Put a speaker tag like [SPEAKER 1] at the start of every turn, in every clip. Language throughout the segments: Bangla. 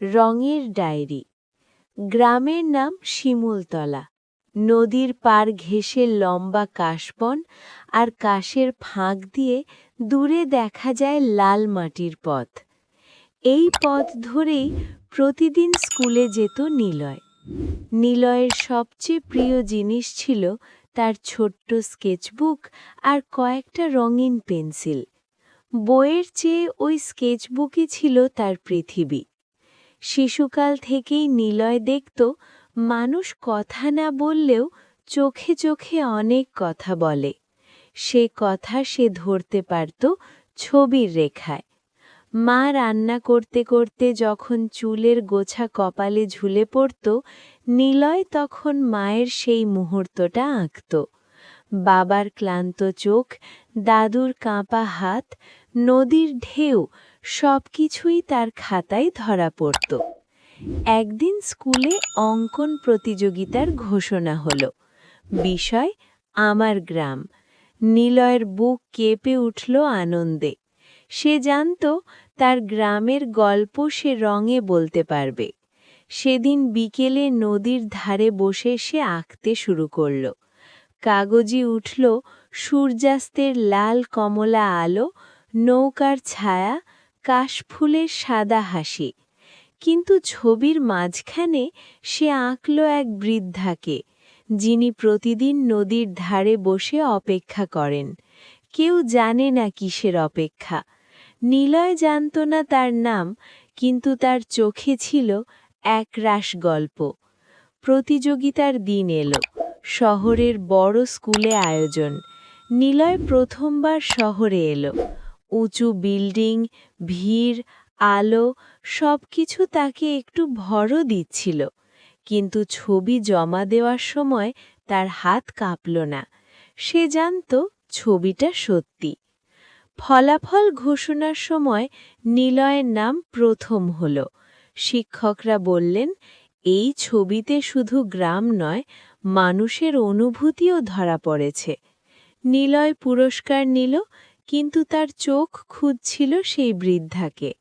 [SPEAKER 1] রঙের ডায়েরি। গ্রামের নাম শিমুলতলা। নদীর পার ঘেঁষে লম্বা কাশবন, আর কাশের ফাঁক দিয়ে দূরে দেখা যায় লাল মাটির পথ। এই পথ ধরেই প্রতিদিন স্কুলে যেত নিলয়। নিলয়ের সবচেয়ে প্রিয় জিনিস ছিল তার ছোট্ট স্কেচবুক আর কয়েকটা রঙিন পেন্সিল। বইয়ের চেয়ে ওই স্কেচবুকই ছিল তার পৃথিবী। শিশুকাল থেকেই নিলয় দেখত মানুষ কথা না বললেও চোখে চোখে অনেক কথা বলে। সে কথা সে ধরতে পারত ছবির রেখায়। মা রান্না করতে করতে যখন চুলের গোছা কপালে ঝুলে পড়ত, নিলয় তখন মায়ের সেই মুহূর্তটা আঁকত। বাবার ক্লান্ত চোখ, দাদুর কাঁপা হাত, নদীর ঢেউ সবকিছুই তার খাতায় ধরা পড়ত। একদিন স্কুলে অঙ্কন প্রতিযোগিতার ঘোষণা হলো। বিষয় আমার গ্রাম। নিলয়ের বুক কেঁপে উঠল আনন্দে। সে জানত তার গ্রামের গল্প সে রঙে বলতে পারবে। সেদিন বিকেলে নদীর ধারে বসে সে আঁকতে শুরু করল। কাগজে উঠল সূর্যাস্তের লাল কমলা আলো, নৌকার ছায়া, কাশফুলের সাদা হাসি। কিন্তু ছবির মাঝখানে সে আঁকল এক বৃদ্ধাকে, যিনি প্রতিদিন নদীর ধারে বসে অপেক্ষা করেন। কেউ জানে না কিসের অপেক্ষা। নিলয় জানত না তার নাম, কিন্তু তার চোখে ছিল একরাশ গল্প। প্রতিযোগিতার দিন এলো। শহরের বড় স্কুলে আয়োজন। নিলয় প্রথমবার শহরে এলো। উঁচু বিল্ডিং, ভিড়, আলো সবকিছু তাকে একটু ভরও দিচ্ছিল। কিন্তু ছবি জমা দেওয়ার সময় তার হাত কাঁপল না। সে জানত ছবিটা সত্যি। ফলাফল ঘোষণার সময় নিলয়ের নাম প্রথম হল। শিক্ষকরা বললেন, এই ছবিতে শুধু গ্রাম নয়, মানুষের অনুভূতিও ধরা পড়েছে। নিলয় পুরস্কার নিল, কিন্তু তার চোখ খুঁজছিল সেই বৃদ্ধাকে।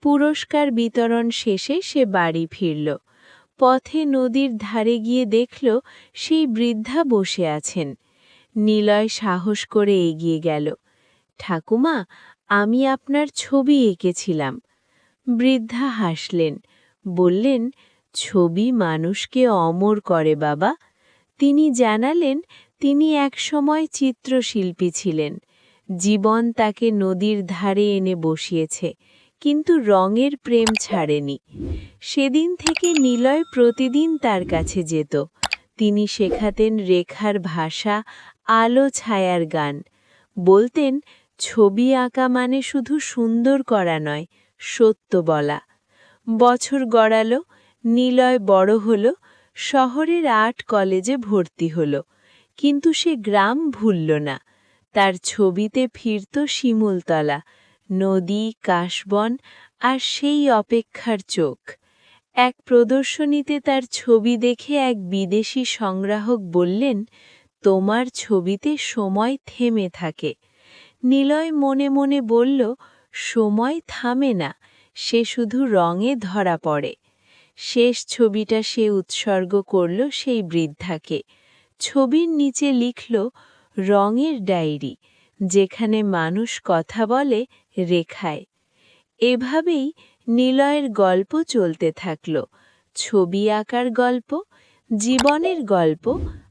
[SPEAKER 1] পুরস্কার বিতরণ শেষে সে বাড়ি ফিরল। পথে নদীর ধারে গিয়ে দেখল সেই বৃদ্ধা বসে আছেন। নিলয় সাহস করে এগিয়ে গেল। ঠাকুমা, আমি আপনার ছবি এঁকেছিলাম। বৃদ্ধা হাসলেন, বললেন, ছবি মানুষকে অমর করে বাবা। তিনি জানালেন তিনি একসময় চিত্রশিল্পী ছিলেন। জীবন তাকে নদীর ধারে এনে বসিয়েছে, কিন্তু রঙের প্রেম ছাড়েনি। সেদিন থেকে নিলয় প্রতিদিন তার কাছে যেত। তিনি শেখাতেন রেখার ভাষা, আলো ছায়ার গান। বলতেন, ছবি আঁকা মানে শুধু সুন্দর করা নয়, সত্য বলা। বছর গড়ালো, নিলয় বড় হল, শহরের আর্ট কলেজে ভর্তি হল। কিন্তু সে গ্রাম ভুলল না। তার ছবিতে ফিরত শিমুলতলা, নদী, কাশবন আর সেই অপেক্ষার চোখ। এক প্রদর্শনীতে তার ছবি দেখে এক বিদেশি সংগ্রাহক বললেন, তোমার ছবিতে সময় থেমে থাকে। নিলয় মনে মনে বলল, সময় থামে না, সে শুধু রঙে ধরা পড়ে। শেষ ছবিটা সে উৎসর্গ করল সেই বৃদ্ধাকে। ছবির নিচে লিখল, রঙের ডায়েরি, যেখানে মানুষ কথা বলে রেখায়। এভাবেই নিলয়ের গল্প চলতে থাকল। ছবি আঁকার গল্প, জীবনের গল্প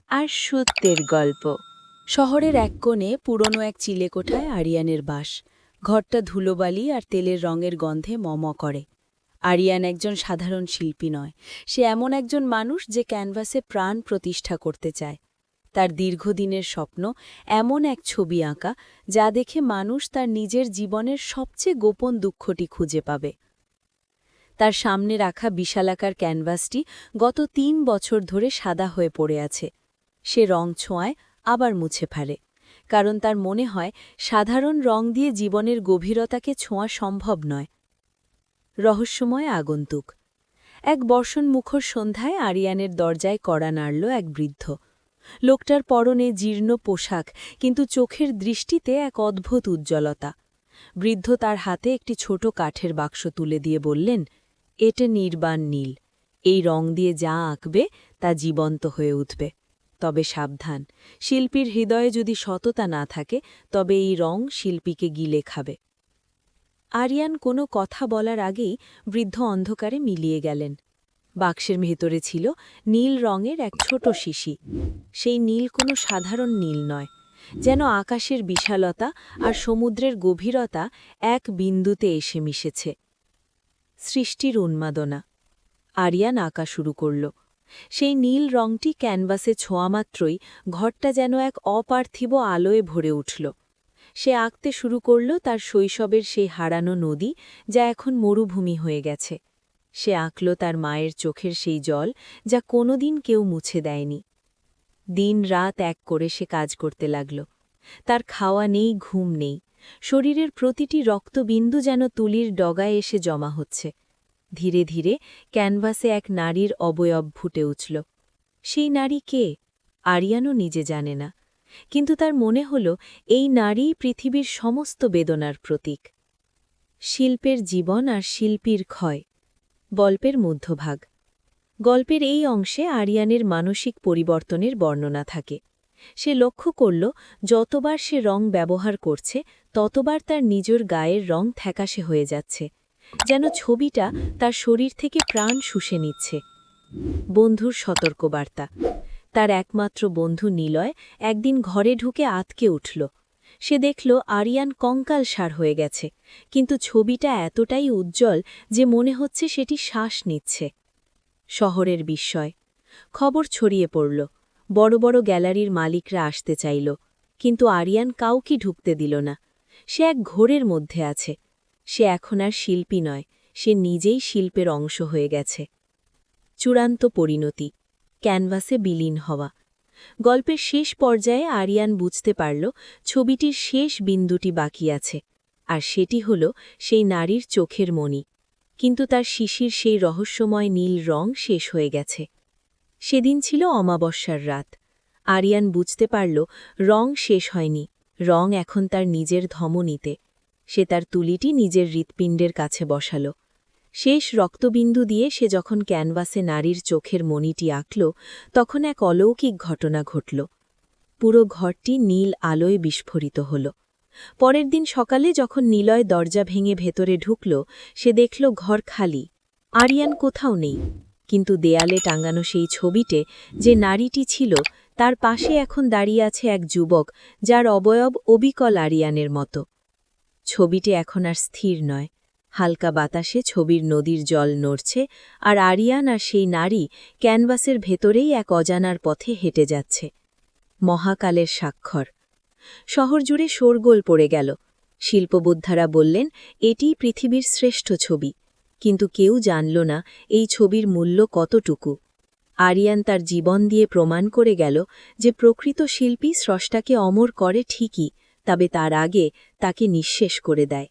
[SPEAKER 1] আর সত্যের গল্প।
[SPEAKER 2] শহরের এক কোণে পুরনো এক চিলেকোঠায় আরিয়ানের বাস। ঘরটা ধুলোবালি আর তেলের রঙের গন্ধে মম করে। আরিয়ান একজন সাধারণ শিল্পী নয়, সে এমন একজন মানুষ যে ক্যানভাসে প্রাণ প্রতিষ্ঠা করতে চায়। তার দীর্ঘদিনের স্বপ্ন এমন এক ছবি আঁকা যা দেখে মানুষ তার নিজের জীবনের সবচেয়ে গোপন দুঃখটি খুঁজে পাবে। তার সামনে রাখা বিশালাকার ক্যানভাসটি গত ৩ বছর ধরে সাদা হয়ে পড়ে আছে। সে রং ছোঁয়ায় আবার মুছে ফেলে, কারণ তার মনে হয় সাধারণ রং দিয়ে জীবনের গভীরতাকে ছোঁয়া সম্ভব নয়। রহস্যময় আগন্তুক। এক বর্ষণমুখর সন্ধ্যায় আরিয়ানের দরজায় কড়া নাড়ল এক বৃদ্ধ। লোকটার পরনে জীর্ণ পোশাক, কিন্তু চোখের দৃষ্টিতে এক অদ্ভুত উজ্জ্বলতা। বৃদ্ধ তার হাতে একটি ছোট কাঠের বাক্স তুলে দিয়ে বললেন, এটা নির্বাণ নীল। এই রং দিয়ে যা আঁকবে তা জীবন্ত হয়ে উঠবে। তবে সাবধান, শিল্পীর হৃদয়ে যদি সততা না থাকে তবে এই রং শিল্পীকে গিলে খাবে। আরিয়ান কোনো কথা বলার আগেই বৃদ্ধ অন্ধকারে মিলিয়ে গেলেন। বাক্সের ভেতরে ছিল নীল রঙের এক ছোট শিশি। সেই নীল কোনো সাধারণ নীল নয়, যেন আকাশের বিশালতা আর সমুদ্রের গভীরতা এক বিন্দুতে এসে মিশেছে। সৃষ্টির উন্মাদনা। আরিয়ান আঁকা শুরু করল। সেই নীল রংটি ক্যানভাসে ছোঁয়ামাত্রই ঘরটা যেন এক অপার্থিব আলোয় ভরে উঠল। সে আঁকতে শুরু করল তার শৈশবের সেই হারানো নদী, যা এখন মরুভূমি হয়ে গেছে। সে আঁকল তার মায়ের চোখের সেই জল, যা কোনোদিন কেউ মুছে দেয়নি। দিন রাত এক করে সে কাজ করতে লাগল। তার খাওয়া নেই, ঘুম নেই। শরীরের প্রতিটি রক্তবিন্দু যেন তুলির ডগায় এসে জমা হচ্ছে। ধীরে ধীরে ক্যানভাসে এক নারীর অবয়ব ফুটে উঠল। সেই নারী কে? আরিয়ানও নিজে জানে না, কিন্তু তার মনে হল এই নারীই পৃথিবীর সমস্ত বেদনার প্রতীক। শিল্পের জীবন আর শিল্পীর ক্ষয়। গল্পের মধ্যভাগ। গল্পের এই অংশে আরিয়ানের মানসিক পরিবর্তনের বর্ণনা থাকে। সে লক্ষ্য করল যতবার সে রং ব্যবহার করছে ততবার তার নিজের গায়ের রং থ্যাকাশে হয়ে যাচ্ছে, যেন ছবিটা তার শরীর থেকে প্রাণ শুষে নিচ্ছে। বন্ধুর সতর্কবার্তা। তার একমাত্র বন্ধু নিলয় একদিন ঘরে ঢুকে আতকে উঠল। সে দেখল আরিয়ান কঙ্কালসার হয়ে গেছে, কিন্তু ছবিটা এতটাই উজ্জ্বল যে মনে হচ্ছে সেটি শ্বাস নিচ্ছে। শহরের বিস্ময়। খবর ছড়িয়ে পড়ল। বড় বড় গ্যালারির মালিকরা আসতে চাইল, কিন্তু আরিয়ান কাউকে ঢুকতে দিল না। সে এক ঘোরের মধ্যে আছে। সে এখন আর শিল্পী নয়, সে নিজেই শিল্পের অংশ হয়ে গেছে। চূড়ান্ত পরিণতি। ক্যানভাসে বিলীন হওয়া। গল্পের শেষ পর্যায়ে আরিয়ান বুঝতে পারল ছবিটির শেষ বিন্দুটি বাকি আছে, আর সেটি হল সেই নারীর চোখের মণি। কিন্তু তার শিশির সেই রহস্যময় নীল রং শেষ হয়ে গেছে। সেদিন ছিল অমাবস্যার রাত। আরিয়ান বুঝতে পারল রং শেষ হয়নি, রং এখন তার নিজের ধমনীতে। সে তার তুলিটি নিজের হৃৎপিণ্ডের কাছে বসাল। শেষ রক্তবিন্দু দিয়ে সে যখন ক্যানভাসে নারীর চোখের মণিটি আঁকল, তখন এক অলৌকিক ঘটনা ঘটল। পুরো ঘরটি নীল আলোয় বিস্ফোরিত হল। পরের দিন সকালে যখন নিলয় দরজা ভেঙে ভেতরে ঢুকল, সে দেখল ঘর খালি। আরিয়ান কোথাও নেই, কিন্তু দেয়ালে টাঙানো সেই ছবিতে যে নারীটি ছিল তার পাশে এখন দাঁড়িয়ে আছে এক যুবক, যার অবয়ব অবিকল আরিয়ানের মতো। ছবিটি এখন আর স্থির নয়। হালকা বাতাসে ছবির নদীর জল নড়ছে, আর আরিয়ান আর সেই নারী ক্যানভাসের ভেতরেই এক অজানার পথে হেঁটে যাচ্ছে। মহাকালের স্বাক্ষর। শহর জুড়ে শোরগোল পড়ে গেল। শিল্পবোদ্ধারা বললেন এটিই পৃথিবীর শ্রেষ্ঠ ছবি, কিন্তু কেউ জানল না এই ছবির মূল্য কতটুকু। আরিয়ান তার জীবন দিয়ে প্রমাণ করে গেল যে প্রকৃত শিল্পী স্রষ্টাকে অমর করে ঠিকই, তবে তার আগে তাকে নিঃশেষ করে দেয়।